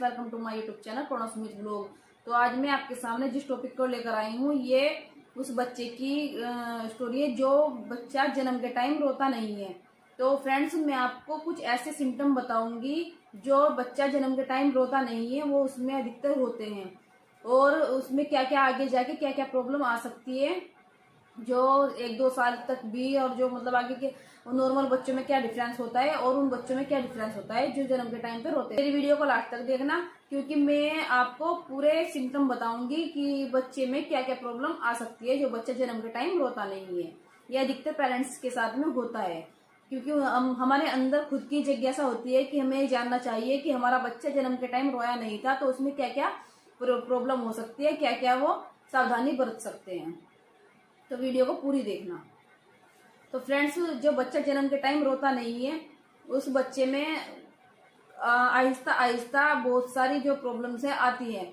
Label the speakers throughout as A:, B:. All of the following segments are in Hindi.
A: Welcome to my YouTube channel Pranav Sumit blog. तो आज मैं आपके सामने जिस टॉपिक को लेकर आई हूँ ये उस बच्चे की स्टोरी है जो बच्चा जन्म के टाइम रोता नहीं है। तो फ्रेंड्स, मैं आपको कुछ ऐसे सिम्टम बताऊंगी जो बच्चा जन्म के टाइम रोता नहीं है वो उसमें अधिकतर होते हैं, और उसमें क्या क्या आगे जाके क्या क्या प्रॉब्लम आ सकती है जो 1-2 साल तक भी, और जो मतलब आगे के नॉर्मल बच्चों में क्या डिफरेंस होता है और उन बच्चों में क्या डिफरेंस होता है जो जन्म के टाइम पे रोते हैं। मेरी वीडियो को लास्ट तक देखना, क्योंकि मैं आपको पूरे सिम्टम बताऊंगी कि बच्चे में क्या क्या प्रॉब्लम आ सकती है जो बच्चा जन्म के टाइम रोता नहीं है। यह अधिकतर पेरेंट्स के साथ में होता है, क्योंकि हमारे अंदर खुद की जिज्ञासा होती है कि हमें जानना चाहिए कि हमारा बच्चा जन्म के टाइम रोया नहीं था तो उसमें क्या क्या प्रॉब्लम हो सकती है, क्या क्या वो सावधानी बरत सकते हैं। तो वीडियो को पूरी देखना। तो फ्रेंड्स, जो बच्चा जन्म के टाइम रोता नहीं है उस बच्चे में आहिस्ता आहिस्ता बहुत सारी जो प्रॉब्लम्स है आती है,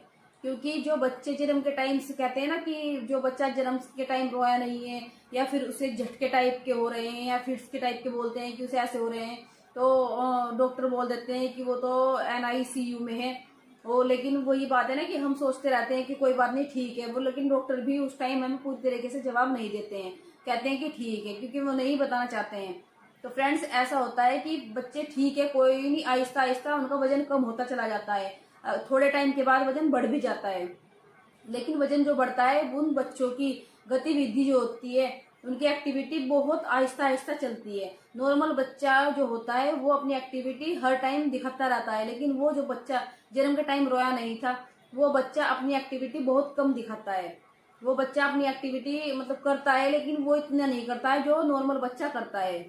A: क्योंकि जो बच्चे जन्म के टाइम से कहते हैं ना कि जो बच्चा जन्म के टाइम रोया नहीं है, या फिर उसे झटके टाइप के हो रहे हैं या फिट्स के टाइप के बोलते हैं कि उसे ऐसे हो रहे हैं, तो डॉक्टर बोल देते हैं कि वो तो NICU में है। वो लेकिन वही बात है ना कि हम सोचते रहते हैं कि कोई बात नहीं, ठीक है वो, लेकिन डॉक्टर भी उस टाइम हमें पूरी तरीके से जवाब नहीं देते हैं, कहते हैं कि ठीक है, क्योंकि वो नहीं बताना चाहते हैं। तो फ्रेंड्स, ऐसा होता है कि बच्चे ठीक है कोई नहीं, आहिस्ता आहिस्ता उनका वजन कम होता चला जाता है, थोड़े टाइम के बाद वजन बढ़ भी जाता है। लेकिन वजन जो बढ़ता है उन बच्चों की गतिविधि जो होती है, उनकी एक्टिविटी बहुत आहिस्ता आहिस्ता चलती है। नॉर्मल बच्चा जो होता है वो अपनी एक्टिविटी हर टाइम दिखाता रहता है, लेकिन वो जो बच्चा जन्म के टाइम रोया नहीं था वो बच्चा अपनी एक्टिविटी बहुत कम दिखाता है। वो बच्चा अपनी एक्टिविटी मतलब करता है, लेकिन वो इतना नहीं करता है जो नॉर्मल बच्चा करता है।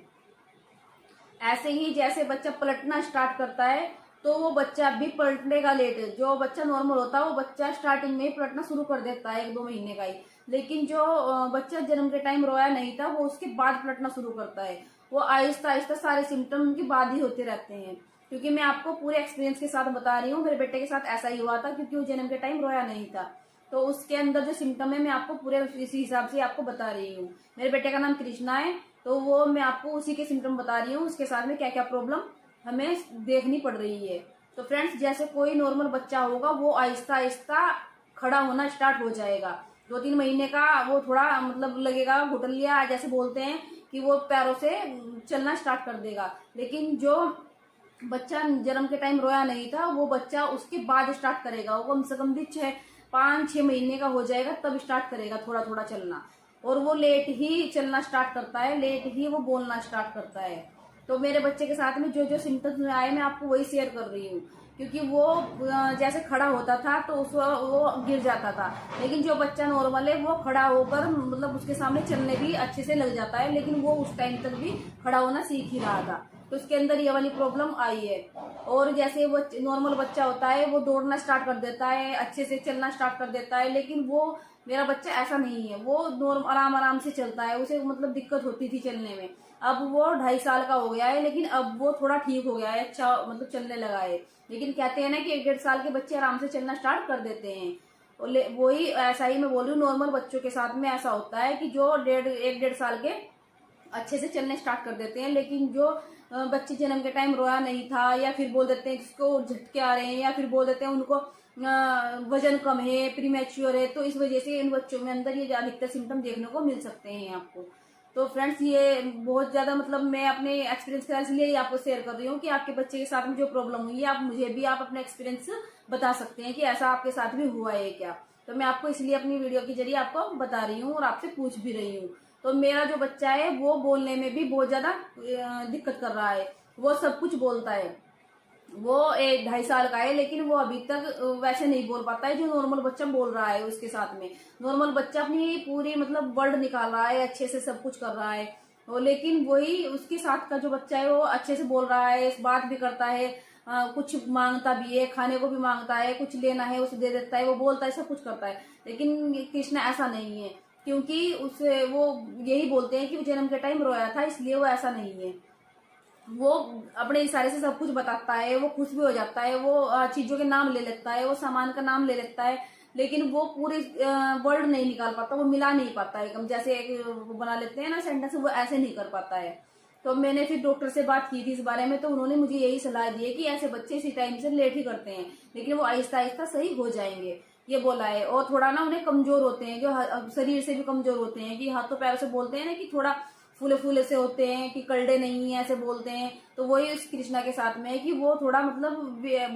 A: ऐसे ही जैसे बच्चा पलटना स्टार्ट करता है तो वो बच्चा भी पलटेगा लेट। जो बच्चा नॉर्मल होता है वो बच्चा स्टार्टिंग में ही पलटना शुरू कर देता है 1-2 महीने का ही, लेकिन जो बच्चा जन्म के टाइम रोया नहीं था वो उसके बाद पलटना शुरू करता है। वो आहिस्ता आहिस्ता सारे सिम्टम उनके बाद ही होते रहते हैं, क्योंकि मैं आपको पूरे एक्सपीरियंस के साथ बता रही हूँ। मेरे बेटे के साथ ऐसा ही हुआ था, क्योंकि वो जन्म के टाइम रोया नहीं था, तो उसके अंदर जो सिम्टम है मैं आपको पूरे इसी हिसाब से आपको बता रही हूँ। मेरे बेटे का नाम कृष्णा है, तो वो मैं आपको उसी के सिम्टम बता रही हूँ, उसके साथ में क्या क्या प्रॉब्लम हमें देखनी पड़ रही है। तो फ्रेंड्स, जैसे कोई नॉर्मल बच्चा होगा वो आहिस्ता आहिस्ता खड़ा होना स्टार्ट हो जाएगा। 2-3 महीने का वो थोड़ा मतलब लगेगा, घुटन लिया जैसे बोलते हैं कि वो पैरों से चलना स्टार्ट कर देगा। लेकिन जो बच्चा जन्म के टाइम रोया नहीं था वो बच्चा उसके बाद स्टार्ट करेगा, वो कम से कम भी 5-6 महीने का हो जाएगा तब स्टार्ट करेगा थोड़ा थोड़ा चलना, और वो लेट ही चलना स्टार्ट करता है, लेट ही वो बोलना स्टार्ट करता है। तो मेरे बच्चे के साथ में जो जो सिम्टम्स आए मैं आपको वही शेयर कर रही हूँ, क्योंकि वो जैसे खड़ा होता था तो वो गिर जाता था, लेकिन जो बच्चा नॉर्मल है वो खड़ा होकर मतलब उसके सामने चलने भी अच्छे से लग जाता है, लेकिन वो उस टाइम तक भी खड़ा होना सीख ही रहा था, तो उसके अंदर ये वाली प्रॉब्लम आई है। और जैसे वो नॉर्मल बच्चा होता है वो दौड़ना स्टार्ट कर देता है, अच्छे से चलना स्टार्ट कर देता है, लेकिन वो मेरा बच्चा ऐसा नहीं है, वो आराम आराम से चलता है, उसे मतलब दिक्कत होती थी चलने में। अब वो 2.5 साल का हो गया है, लेकिन अब वो थोड़ा ठीक हो गया है, अच्छा मतलब चलने लगा है। लेकिन कहते हैं ना कि 1-1.5 साल के बच्चे आराम से चलना स्टार्ट कर देते हैं, और वही ऐसा ही मैं बोल रही हूँ, नॉर्मल बच्चों के साथ में ऐसा होता है कि जो 1-1.5 साल के अच्छे से चलने स्टार्ट कर देते हैं, लेकिन जो बच्चे जन्म के टाइम रोया नहीं था, या फिर बोल देते हैं इसको झटके आ रहे हैं, या फिर बोल देते हैं उनको वजन कम है, प्रीमैच्योर है, तो इस वजह से इन बच्चों में अंदर ये अधिकतर सिम्टम देखने को मिल सकते हैं आपको। तो फ्रेंड्स, ये बहुत ज्यादा मतलब मैं अपने एक्सपीरियंस के इसलिए आपको शेयर कर रही हूँ कि आपके बच्चे के साथ में जो प्रॉब्लम हुई है आप मुझे भी आप अपना एक्सपीरियंस बता सकते हैं कि ऐसा आपके साथ भी हुआ है क्या। तो मैं आपको इसलिए अपनी वीडियो के जरिए आपको बता रही हूँ और आपसे पूछ भी रही हूँ। तो मेरा जो बच्चा है वो बोलने में भी बहुत ज्यादा दिक्कत कर रहा है, वो सब कुछ बोलता है, वो 1-2.5 साल का है, लेकिन वो अभी तक वैसे नहीं बोल पाता है जो नॉर्मल बच्चा बोल रहा है। उसके साथ में नॉर्मल बच्चा अपनी पूरी मतलब वर्ड निकाल रहा है, अच्छे से सब कुछ कर रहा है, लेकिन वही उसके साथ का जो बच्चा है वो अच्छे से बोल रहा है, बात भी करता है, कुछ मांगता भी है, खाने को भी मांगता है, कुछ लेना है उसे दे देता है, वो बोलता है, सब कुछ करता है। लेकिन कृष्णा ऐसा नहीं है, क्योंकि उसे वो यही बोलते हैं कि वो जन्म के टाइम रोया था, इसलिए वो ऐसा नहीं है। वो अपने इशारे से सब कुछ बताता है, वो खुश भी हो जाता है, वो चीजों के नाम ले लेता है, वो सामान का नाम ले लेता है, लेकिन वो पूरे वर्ड नहीं निकाल पाता, वो मिला नहीं पाता है, जैसे एक वो बना लेते हैं ना सेंटेंस, वो ऐसे नहीं कर पाता है। तो मैंने फिर डॉक्टर से बात की थी इस बारे में, तो उन्होंने मुझे यही सलाह दी है कि ऐसे बच्चे इसी टाइम से लेट ही करते हैं, लेकिन वो आहिस्ता आहिस्ता सही हो जाएंगे, ये बोला है। और थोड़ा ना उन्हें कमजोर होते हैं, जो शरीर से भी कमजोर होते हैं, कि हाथों पैरों से बोलते हैं ना कि थोड़ा फूले फूले से होते हैं, कि कलडे नहीं है ऐसे बोलते हैं। तो वही इस कृष्णा के साथ में है कि वो थोड़ा मतलब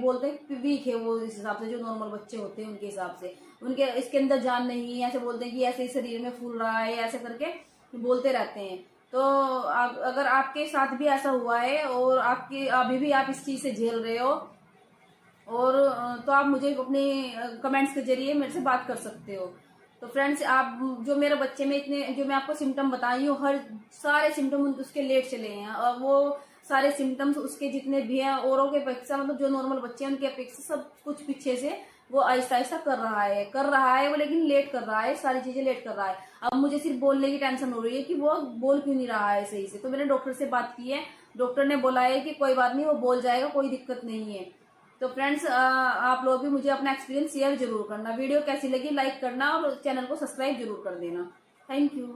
A: बोलते हैं वीक है वो, इस हिसाब से जो नॉर्मल बच्चे होते हैं उनके हिसाब से, उनके इसके अंदर जान नहीं है, ऐसे बोलते हैं कि ऐसे ही शरीर में फूल रहा है, ऐसे करके बोलते रहते हैं। तो अगर आपके साथ भी ऐसा हुआ है और आपके अभी भी आप इस चीज से झेल रहे हो, और तो आप मुझे अपने कमेंट्स के जरिए मेरे से बात कर सकते हो। तो फ्रेंड्स, आप जो मेरे बच्चे में इतने जो मैं आपको सिम्टम बताई हूँ, हर सारे सिम्टम उसके लेट चले हैं, और वो सारे सिम्टम्स उसके जितने भी हैं औरों के अपेक्षा, मतलब जो नॉर्मल बच्चे हैं उनके अपेक्षा सब कुछ पीछे से वो आहिस्ता आहिस्ता कर रहा है वो, लेकिन लेट कर रहा है, सारी चीजें लेट कर रहा है। अब मुझे सिर्फ बोलने की टेंशन हो रही है कि वो बोल क्यों नहीं रहा है सही से। तो मैंने डॉक्टर से बात की है, डॉक्टर ने बोला है कि कोई बात नहीं, वो बोल जाएगा, कोई दिक्कत नहीं है। तो फ्रेंड्स, आप लोग भी मुझे अपना एक्सपीरियंस शेयर जरूर करना, वीडियो कैसी लगी लाइक करना, और चैनल को सब्सक्राइब जरूर कर देना। Thank you.